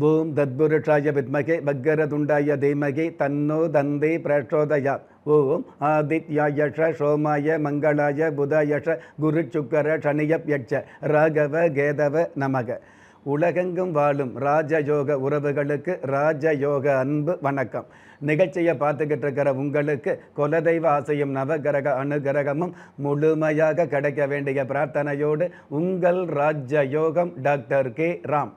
ஓம் தத்புருஷாய வித்மகே வக்கரதுண்டாய தீமகி தன்னோ தந்தி பிரச்சோதயாத். ஓம் ஆதித்யாயஷ சோமாய மங்களாய புதாயஷ குரு சுக்கர சனியப்யட்ச ராகவ கேதவ நமக. உலகெங்கும் வாழும் ராஜயோக உறவுகளுக்கு ராஜயோக அன்பு வணக்கம். நிகழ்ச்சியை பார்த்துக்கிட்டு இருக்கிற உங்களுக்கு குலதெய்வ ஆசையும் நவகிரக அனுகிரகமும் முழுமையாக கிடைக்க வேண்டிய பிரார்த்தனையோடு உங்கள் ராஜயோகம் டாக்டர் கே ராம்.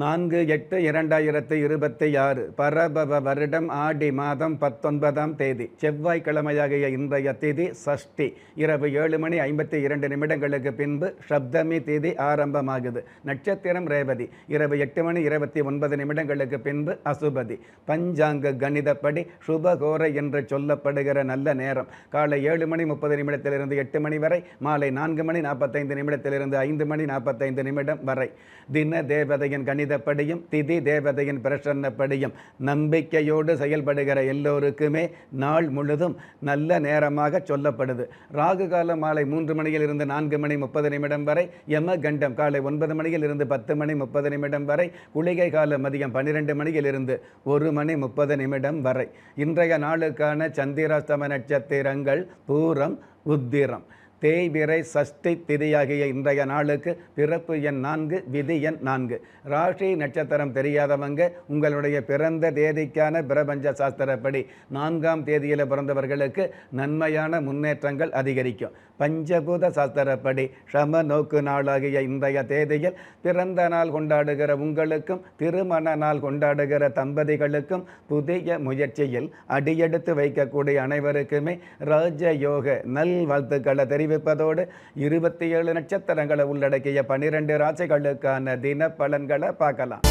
4/8/2026 பரபவ வருடம் ஆடி மாதம் 19ஆம் தேதி செவ்வாய்க்கிழமையாகிய இன்றைய திதி சஷ்டி. இரவு 7:52 பின்பு சப்தமி திதி ஆரம்பமாகுது. நட்சத்திரம் ரேவதி. இரவு 8:29 பின்பு அசுபதி. பஞ்சாங்க கணிதப்படி சுபகோரை என்று சொல்லப்படுகிற நல்ல நேரம் காலை 7:30 8 மணி வரை, மாலை 4:45 5:45 வரை. தின தேவதையின் கணிதப்படியும் திதி தேவதையின் பிரசன்னப்படியும் நம்பிக்கையோடு செயல்படுகிற எல்லோருக்குமே நாள் முழுதும் நல்ல நேரமாக சொல்லப்படுது. ராகு காலம் மாலை 3 4:30 வரை, யம கண்டம் காலை 9 10:30 வரை, குளிகை காலம் மதியம் 12 1:30 வரை. இன்றைய நாளுக்கான சந்திராஸ்தம நட்சத்திரங்கள் பூரம், உத்திரம். தேய்பிறை சஷ்டி திதியாகிய இன்றைய நாளுக்கு பிறப்பு எண் 4, விதி எண் 4. ராசி நட்சத்திரம் தெரியாதவங்க உங்களுடைய பிறந்த தேதிக்கான பிரபஞ்ச சாஸ்திரப்படி 4ஆம் தேதியில் பிறந்தவர்களுக்கு நன்மையான முன்னேற்றங்கள் அதிகரிக்கும். பஞ்சபூத சாஸ்திரப்படி சம நோக்கு நாளாகிய இன்றைய தேதியில் பிறந்த நாள் கொண்டாடுகிற உங்களுக்கும் திருமண நாள் கொண்டாடுகிற தம்பதிகளுக்கும் புதிய முயற்சியில் அடியெடுத்து வைக்கக்கூடிய அனைவருக்குமே ராஜயோக நல்வாழ்த்துக்களை தெரிவிப்பதோடு 27 நட்சத்திரங்களை உள்ளடக்கிய 12 ராசிகளுக்கான தின பலன்களை பார்க்கலாம்.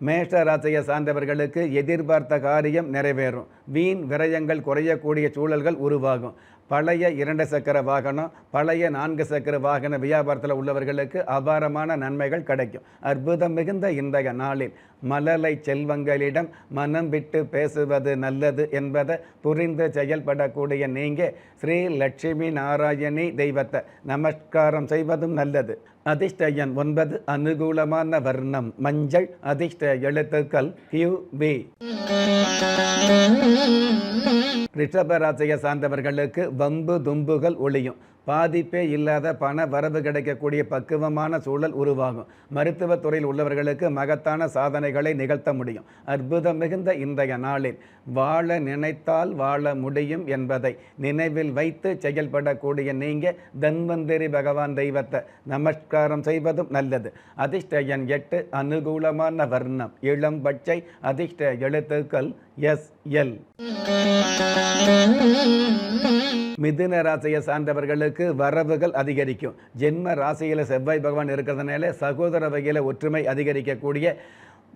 மேஷ ராசியை சார்ந்தவர்களுக்கு எதிர்பார்த்த காரியம் நிறைவேறும். வீண் விரயங்கள் குறையக்கூடிய சூழல்கள் உருவாகும். பழைய 2 சக்கர வாகனம், பழைய 4 சக்கர வாகன வியாபாரத்தில் உள்ளவர்களுக்கு அபாரமான நன்மைகள் கிடைக்கும். அற்புதம் மிகுந்த இன்றைய நாளில் மழலை செல்வங்களிடம் மனம் விட்டு பேசுவது நல்லது என்பதை புரிந்து செயல்படக்கூடிய நீங்கள் ஸ்ரீ லட்சுமி நாராயணி தெய்வத்தை நமஸ்காரம் செய்வதும் நல்லது. அதிர்ஷ்ட எண் 9, அனுகூலமான வர்ணம் மஞ்சள், அதிர்ஷ்ட எழுத்துக்கள் QB. ரிஷபராசியை சார்ந்தவர்களுக்கு வம்பு தும்புகள் ஒளியும். பாதிப்பே இல்லாத பண வரவு கிடைக்கக்கூடிய பக்குவமான சூழல் உருவாகும். மருத்துவத்துறையில் உள்ளவர்களுக்கு மகத்தான சாதனைகளை நிகழ்த்த முடியும். அற்புதம் மிகுந்த இன்றைய நாளில் வாழ நினைத்தால் வாழ முடியும் என்பதை நினைவில் வைத்து செயல்படக்கூடிய நீங்கள் தன்வந்திரி பகவான் தெய்வத்தை நமஸ்காரம் செய்வதும் நல்லது. அதிர்ஷ்ட எண் 8, அனுகூலமான வர்ணம் இளம் பச்சை, அதிர்ஷ்ட எழுத்துக்கள் SL. மிதுன ராசியை சார்ந்தவர்களுக்கு வரவுகள் அதிகரிக்கும். ஜென்ம ராசியில் செவ்வாய் பகவான் இருக்கிறதுனால சகோதர வகையில் ஒற்றுமை அதிகரிக்கக்கூடிய,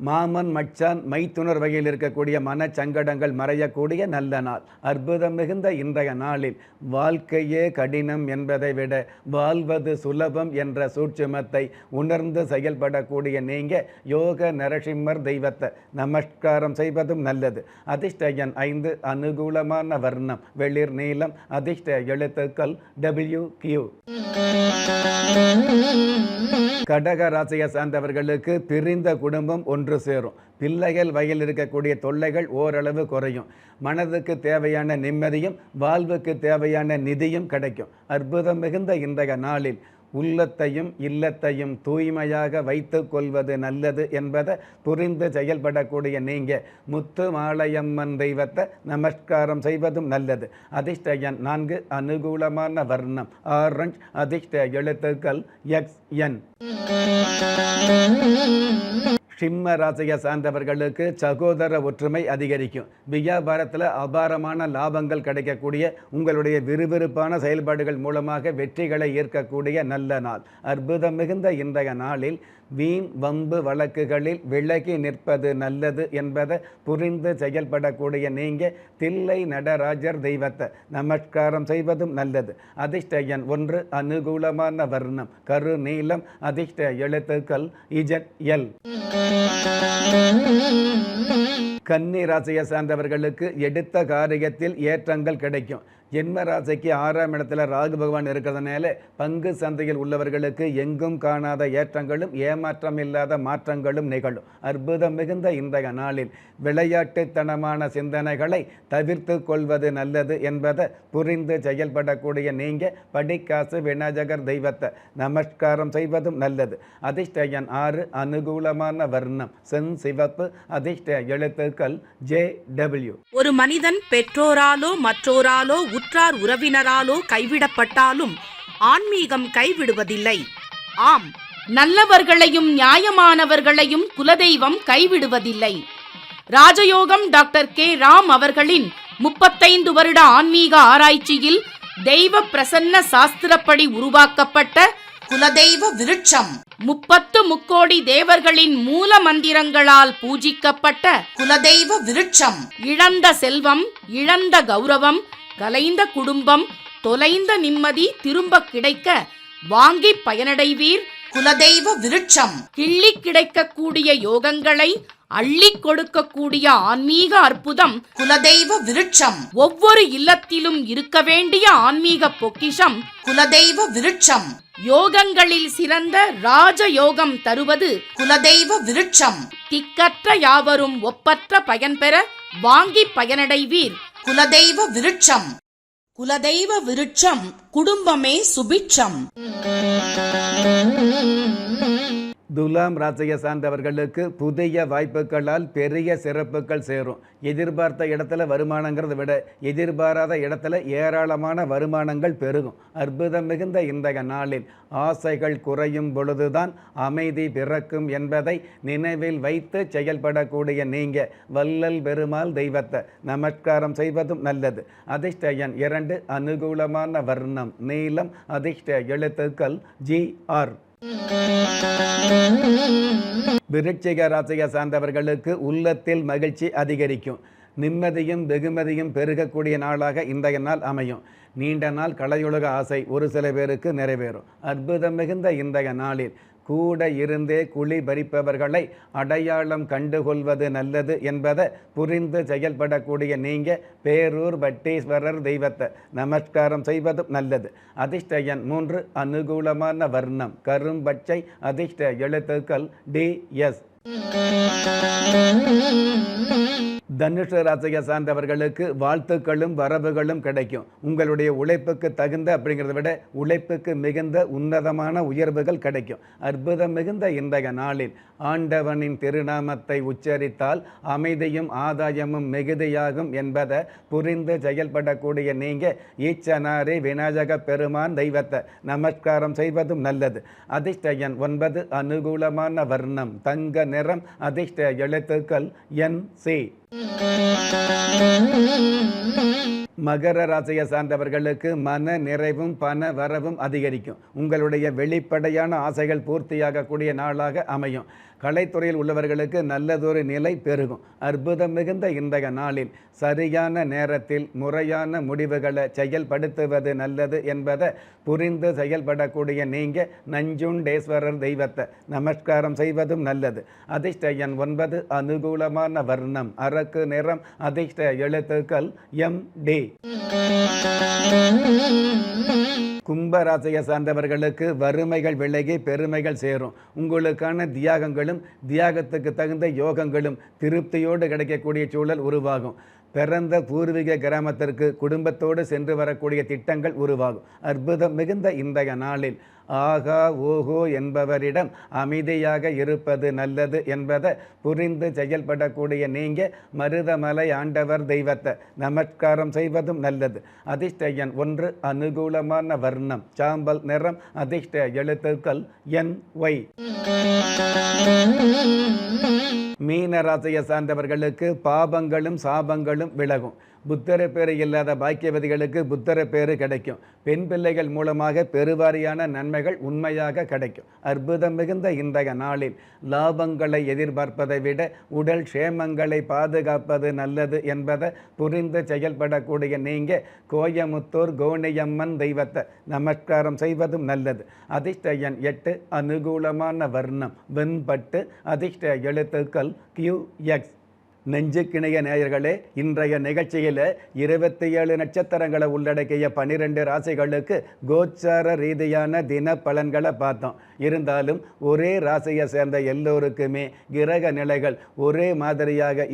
மாமன் மச்சான் மைத்துணர் வகையில் இருக்கக்கூடிய மனச்சங்கடங்கள் மறையக்கூடிய நல்ல நாள். அற்புதம் மிகுந்த இன்றைய நாளில் வாழ்க்கையே கடினம் என்பதை விட வாழ்வது சுலபம் என்ற சூட்சுமத்தை உணர்ந்து செயல்படக்கூடிய நீங்கள் யோக நரசிம்மர் தெய்வத்தை நமஸ்காரம் செய்வதும் நல்லது. அதிர்ஷ்ட எண் 5, அனுகூலமான வர்ணம் வெளிர் நீலம், அதிர்ஷ்ட எழுத்துக்கள் WQ. கடக ராசியை சார்ந்தவர்களுக்கு பிரிந்த குடும்பம் ஒன்று சேரும். பிள்ளைகள் வகையில் இருக்கக்கூடிய தொல்லைகள் ஓரளவு குறையும். மனதுக்கு தேவையான நிம்மதியும் வாழ்வுக்கு தேவையான நிதியும் கிடைக்கும். அற்புதம் மிகுந்த இன்றைய நாளில் உள்ளத்தையும் இல்லத்தையும் தூய்மையாக வைத்து கொள்வது நல்லது என்பதை புரிந்து செயல்படக்கூடிய நீங்கள் முத்து மாலையம்மன் தெய்வத்தை நமஸ்காரம் செய்வதும் நல்லது. அதிர்ஷ்ட எண் 4, அனுகூலமான வர்ணம் ஆரஞ்ச், அதிர்ஷ்ட எழுத்துக்கள் XN. சிம்ம ராசியை சார்ந்தவர்களுக்கு சகோதர ஒற்றுமை அதிகரிக்கும். வியாபாரத்தில் அபாரமான லாபங்கள் கிடைக்கக்கூடிய, உங்களுடைய விறுவிறுப்பான செயல்பாடுகள் மூலமாக வெற்றிகளை ஈர்க்கக்கூடிய நல்ல நாள். அற்புதம் மிகுந்த இன்றைய நாளில் வீண் வம்பு வழக்குகளில் விலகி நிற்பது நல்லது என்பதை புரிந்து செயல்படக்கூடிய நீங்கள் தில்லை நடராஜர் தெய்வத்தை நமஸ்காரம் செய்வதும் நல்லது. அதிர்ஷ்ட எண் 1, அனுகூலமான வர்ணம் கரு நீலம், அதிர்ஷ்ட எழுத்துக்கள் இஜட்-எல். கன்னி ராசியை சார்ந்தவர்களுக்கு எடுத்த காரியத்தில் ஏற்றங்கள் கிடைக்கும். ஜென்ம ராசிக்கு 6ஆம் இடத்துல ராகு பகவான் இருக்கிறதுனால பங்கு சந்தையில் உள்ளவர்களுக்கு எங்கும் காணாத ஏற்றங்களும் ஏமாற்றம் இல்லாத மாற்றங்களும் நிகழும். அற்புதம் மிகுந்த இன்றைய நாளில் விளையாட்டுத்தனமான சிந்தனைகளை தவிர்த்து கொள்வது நல்லது என்பதை புரிந்து செயல்படக்கூடிய நீங்கள் படிக்காசு விநாயகர் தெய்வத்தை நமஸ்காரம் செய்வதும் நல்லது. அதிர்ஷ்ட எண் 6, அனுகூலமான வர்ணம் செஞ்சிவப்பு, அதிர்ஷ்ட எழுத்துக்கள் JW. ஒரு மனிதன் பெற்றோராலோ மற்றோராலோ உற்றார் உறவினராலோ கைவிடப்பட்டாலும் ஆன்மீகம் கைவிடுவதில்லை. ஆம், நல்லவர்களையும் நியாயமானவர்களையும் குலதெய்வம் கைவிடுவதில்லை. ராஜயோகம் டாக்டர் கே. ராம் அவர்களின் 35 வருட ஆன்மீக ஆராய்ச்சியில் தெய்வ பிரசன்ன சாஸ்திரப்படி உருவாக்கப்பட்ட குலதெய்வ விருட்சம் 30 முக்கோடி தேவர்களின் மூல மந்திரங்களால் பூஜிக்கப்பட்ட குலதெய்வ விருட்சம். இழந்த செல்வம், இழந்த கௌரவம், கலைந்த குடும்பம், தொலைந்த நிம்மதி திரும்ப கிடைக்க வாங்கி பயனடைவீர். குலதெய்வ விருட்சம் கிள்ளி கிடைக்கக்கூடிய யோகங்களை அள்ளி கொடுக்கக்கூடிய ஆன்மீக அற்புதம் குலதெய்வ விருட்சம். ஒவ்வொரு இல்லத்திலும் இருக்க வேண்டிய ஆன்மீக பொக்கிஷம் குலதெய்வ விருட்சம். யோகங்களில் சிறந்த ராஜயோகம் தருவது குலதெய்வ விருட்சம். திக்கற்ற யாவரும் ஒப்பற்ற பயன்பெற வாங்கி பயனடைவீர். குலதெய்வ விருட்சம். குலதெய்வ விருட்சம் குடும்பமே சுபிட்சம். துலாம் ராசியை சார்ந்தவர்களுக்கு புதிய வாய்ப்புகளால் பெரிய சிறப்புகள் சேரும். எதிர்பார்த்த இடத்துல வருமானங்கிறத விட எதிர்பாராத இடத்துல ஏராளமான வருமானங்கள் பெருகும். அற்புதம் மிகுந்த இன்றைய நாளில் ஆசைகள் குறையும் பொழுதுதான் அமைதி பிறக்கும் என்பதை நினைவில் வைத்து செயல்படக்கூடிய நீங்கள் வள்ளல் பெருமாள் தெய்வத்தை நமஸ்காரம் செய்வதும் நல்லது. அதிர்ஷ்ட எண் 2, அனுகூலமான வர்ணம் நீலம், அதிர்ஷ்ட எழுத்துக்கள் GR. விருச்சிக ராசியை சார்ந்தவர்களுக்கு உள்ளத்தில் மகிழ்ச்சி அதிகரிக்கும். நிம்மதியும் வெகுமதியும் பெருகக்கூடிய நாளாக இன்றைய நாள் அமையும். நீண்ட நாள் கலையுலக ஆசை ஒரு சில பேருக்கு நிறைவேறும். அற்புதம் மிகுந்த இன்றைய நாளில் கூட இருந்தே குழி பறிப்பவர்களை அடையாளம் கண்டுகொள்வது நல்லது என்பதை புரிந்து செயல்படக்கூடிய நீங்கள் பேரூர் பட்டீஸ்வரர் தெய்வத்தை நமஸ்காரம் செய்வதும் நல்லது. அதிர்ஷ்ட எண் 3, அனுகூலமான வர்ணம் கரும்பச்சை, அதிர்ஷ்ட எழுத்துக்கள் DS. தனுஷ ராசியை சார்ந்தவர்களுக்கு வாழ்த்துக்களும் வரவுகளும் கிடைக்கும். உங்களுடைய உழைப்புக்கு தகுந்த அப்படிங்கிறத விட உழைப்புக்கு மிகுந்த உன்னதமான உயர்வுகள் கிடைக்கும். அற்புதம் மிகுந்த இன்றைய நாளில் ஆண்டவனின் திருநாமத்தை உச்சரித்தால் அமைதியும் ஆதாயமும் மிகுதியாகும் என்பதை புரிந்து செயல்படக்கூடிய நீங்கள் ஈச்சனாரே விநாயக பெருமான் தெய்வத்தை நமஸ்காரம் செய்வதும் நல்லது. அதிர்ஷ்ட எண் 9, அனுகூலமான வர்ணம் தங்க நிறம், அதிர்ஷ்ட எழுத்துக்கள் NC. மகர ராசியை சார்ந்தவர்களுக்கு மன நிறைவும் பண வரவும் அதிகரிக்கும். உங்களுடைய வெளிப்படையான ஆசைகள் பூர்த்தியாகக்கூடிய நாளாக அமையும். கலைத்துறையில் உள்ளவர்களுக்கு நல்லதொரு நிலை பெருகும். அற்புதம் மிகுந்த இன்றைய நாளில் சரியான நேரத்தில் முறையான முடிவுகளை செயல்படுத்துவது நல்லது என்பதை புரிந்து செயல்படக்கூடிய நீங்கள் நஞ்சுண்டேஸ்வரர் தெய்வத்தை நமஸ்காரம் செய்வதும் நல்லது. அதிர்ஷ்ட எண் 9, அனுகூலமான வர்ணம் அரக்கு நிறம், அதிர்ஷ்ட எழுத்துக்கள் MD. கும்பராசியை சார்ந்தவர்களுக்கு வறுமைகள் விலகி பெருமைகள் சேரும். உங்களுக்கான தியாகங்களும் தியாகத்துக்கு தகுந்த யோகங்களும் திருப்தியோடு கிடைக்கக்கூடிய சூழல் உருவாகும். பிறந்த பூர்வீக கிராமத்திற்கு குடும்பத்தோடு சென்று வரக்கூடிய திட்டங்கள் உருவாகும். அற்புதம் மிகுந்த இன்றைய நாளில் ஆகா ஓஹோ என்பவரிடம் அமைதியாக இருப்பது நல்லது என்பதை புரிந்து செயல்படக்கூடிய நீங்கள் மருதமலை ஆண்டவர் தெய்வத்தை நமஸ்காரம் செய்வதும் நல்லது. அதிர்ஷ்ட எண் 1, அனுகூலமான வர்ணம் சாம்பல் நிறம், அதிர்ஷ்ட எழுத்துக்கள் NY. மீன ராசியை சார்ந்தவர்களுக்கு பாபங்களும் சாபங்களும் விலகும். புத்தர பேறு இல்லாத பாக்கியவதிகளுக்கு புத்தர பேறு கிடைக்கும். பெண் பிள்ளைகள் மூலமாக பெருவாரியான நன்மைகள் உண்மையாக கிடைக்கும். அற்புதம் மிகுந்த இன்றைய நாளில் லாபங்களை எதிர்பார்ப்பதை விட உடல் க்ஷேமங்களை பாதுகாப்பது நல்லது என்பதை புரிந்து செயல்படக்கூடிய நீங்கள் கோயமுத்தூர் கோணியம்மன் தெய்வத்தை நமஸ்காரம் செய்வதும் நல்லது. அதிர்ஷ்ட எண் 8, அனுகூலமான வர்ணம் வெண்பட்டு, அதிர்ஷ்ட எழுத்துக்கள் QX. நெஞ்சுக்கிணைய நேயர்களே, இன்றைய நிகழ்ச்சியில் 27 நட்சத்திரங்களை உள்ளடக்கிய 12 ராசிகளுக்கு கோச்சார ரீதியான தின பலன்களை பார்த்தோம். இருந்தாலும் ஒரே ராசியை சேர்ந்த எல்லோருக்குமே கிரக நிலைகள் ஒரே மாதிரியாக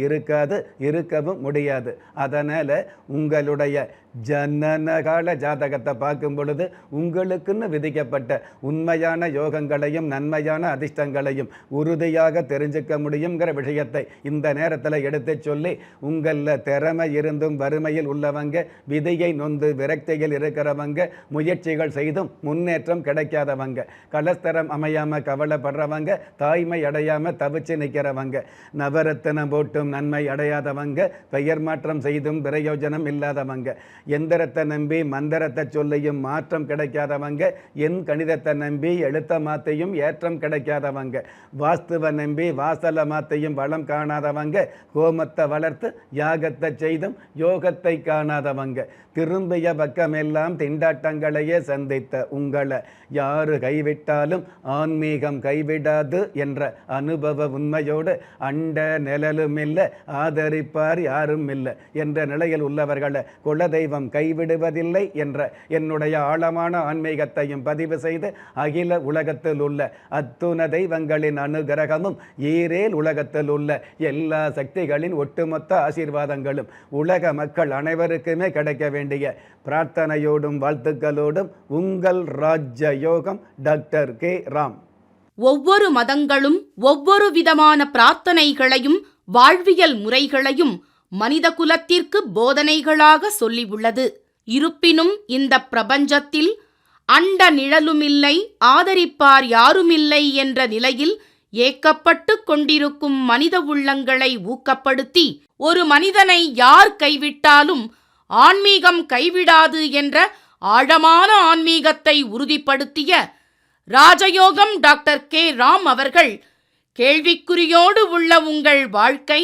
இருக்கவும் முடியாது. அதனால் உங்களுடைய ஜனனகால ஜாதகத்தை பார்க்கும் பொழுது உங்களுக்குன்னு விதிக்கப்பட்ட உண்மையான யோகங்களையும் நன்மையான அதிர்ஷ்டங்களையும் உறுதியாக தெரிஞ்சுக்க முடியுங்கிற விஷயத்தை இந்த நேரத்தில் எடுத்து சொல்லி, உங்களில் திறமை இருந்தும் வறுமையில் உள்ளவங்க, விதியை நொந்து விரக்தியில் இருக்கிறவங்க, முயற்சிகள் செய்தும் முன்னேற்றம் கிடைக்காதவங்க, கலஸ்தரம் அமையாமல் கவலைப்படுறவங்க, தாய்மை அடையாமல் தவிச்சு நிற்கிறவங்க, நவரத்தினம் போட்டும் நன்மை அடையாதவங்க, பெயர் மாற்றம் செய்தும் பிரயோஜனம் இல்லாதவங்க, எந்திரத்தை நம்பி மந்திரத்தை சொல்லியும் மாற்றம் கிடைக்காதவங்க, என் கணிதத்தை நம்பி எழுத்த மாத்தையும் ஏற்றம் கிடைக்காதவங்க, வாஸ்துவை நம்பி வாசல மாத்தையும் வளம் காணாதவங்க, கோமத்தை வளர்த்து யாகத்தை செய்தும் யோகத்தை காணாதவங்க, திரும்பிய பக்கமெல்லாம் திண்டாட்டங்களையே சந்தித்த உங்களை யாரு கைவிட்டாலும் ஆன்மீகம் கைவிடாது என்ற அனுபவ உண்மையோடு அண்ட நிழலும் இல்லை, ஆதரிப்பார் யாரும் இல்லை என்ற நிலையில் உள்ளவர்களை குலதெய்வம் கைவிடுவதில்லை என்ற என்னுடைய ஆழமான ஆன்மீகத்தையும் பதிவு செய்து, அகில உலகத்தில் உள்ள அத்துண தெய்வங்களின் அனுகிரகமும் ஈரேல் உலகத்தில் உள்ள எல்லா சக்திகளின் ஒட்டுமொத்த ஆசீர்வாதங்களும் உலக மக்கள் அனைவருக்குமே கிடைக்க வேண்டிய பிரார்த்தனையோடும் வாழ்த்துக்களோடும் உங்கள் ராஜ்ய யோகம் டாக்டர் கே. ராம். ஒவ்வொரு மதங்களும் ஒவ்வொரு விதமான பிரார்த்தனைகளையும் வாழ்வியல் முறைகளையும் மனித குலத்திற்கு போதனைகளாக சொல்லியுள்ளது. இருப்பினும் இந்த பிரபஞ்சத்தில் அண்ட நிழலுமில்லை, ஆதரிப்பார் யாருமில்லை என்ற நிலையில் ஏக்கப்பட்டு கொண்டிருக்கும் மனித உள்ளங்களை ஊக்கப்படுத்தி, ஒரு மனிதனை யார் கைவிட்டாலும் ஆன்மீகம் கைவிடாது என்ற ஆழமான ஆன்மீகத்தை உறுதிப்படுத்திய ராஜயோகம் டாக்டர் கே. ராம் அவர்கள், கேள்விக்குறியோடு உள்ள உங்கள் வாழ்க்கை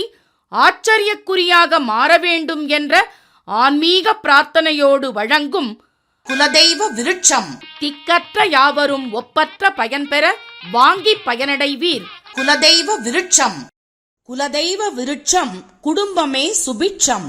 ஆச்சரியக்குறியாக மாற வேண்டும் என்ற ஆன்மீக பிரார்த்தனையோடு வழங்கும் குலதெய்வ விருட்சம். திக்கற்ற யாவரும் ஒப்பற்ற பயன்பெற வாங்கி பயனடைவீர். குலதெய்வ விருட்சம். குலதெய்வ விருட்சம் குடும்பமே சுபிட்சம்.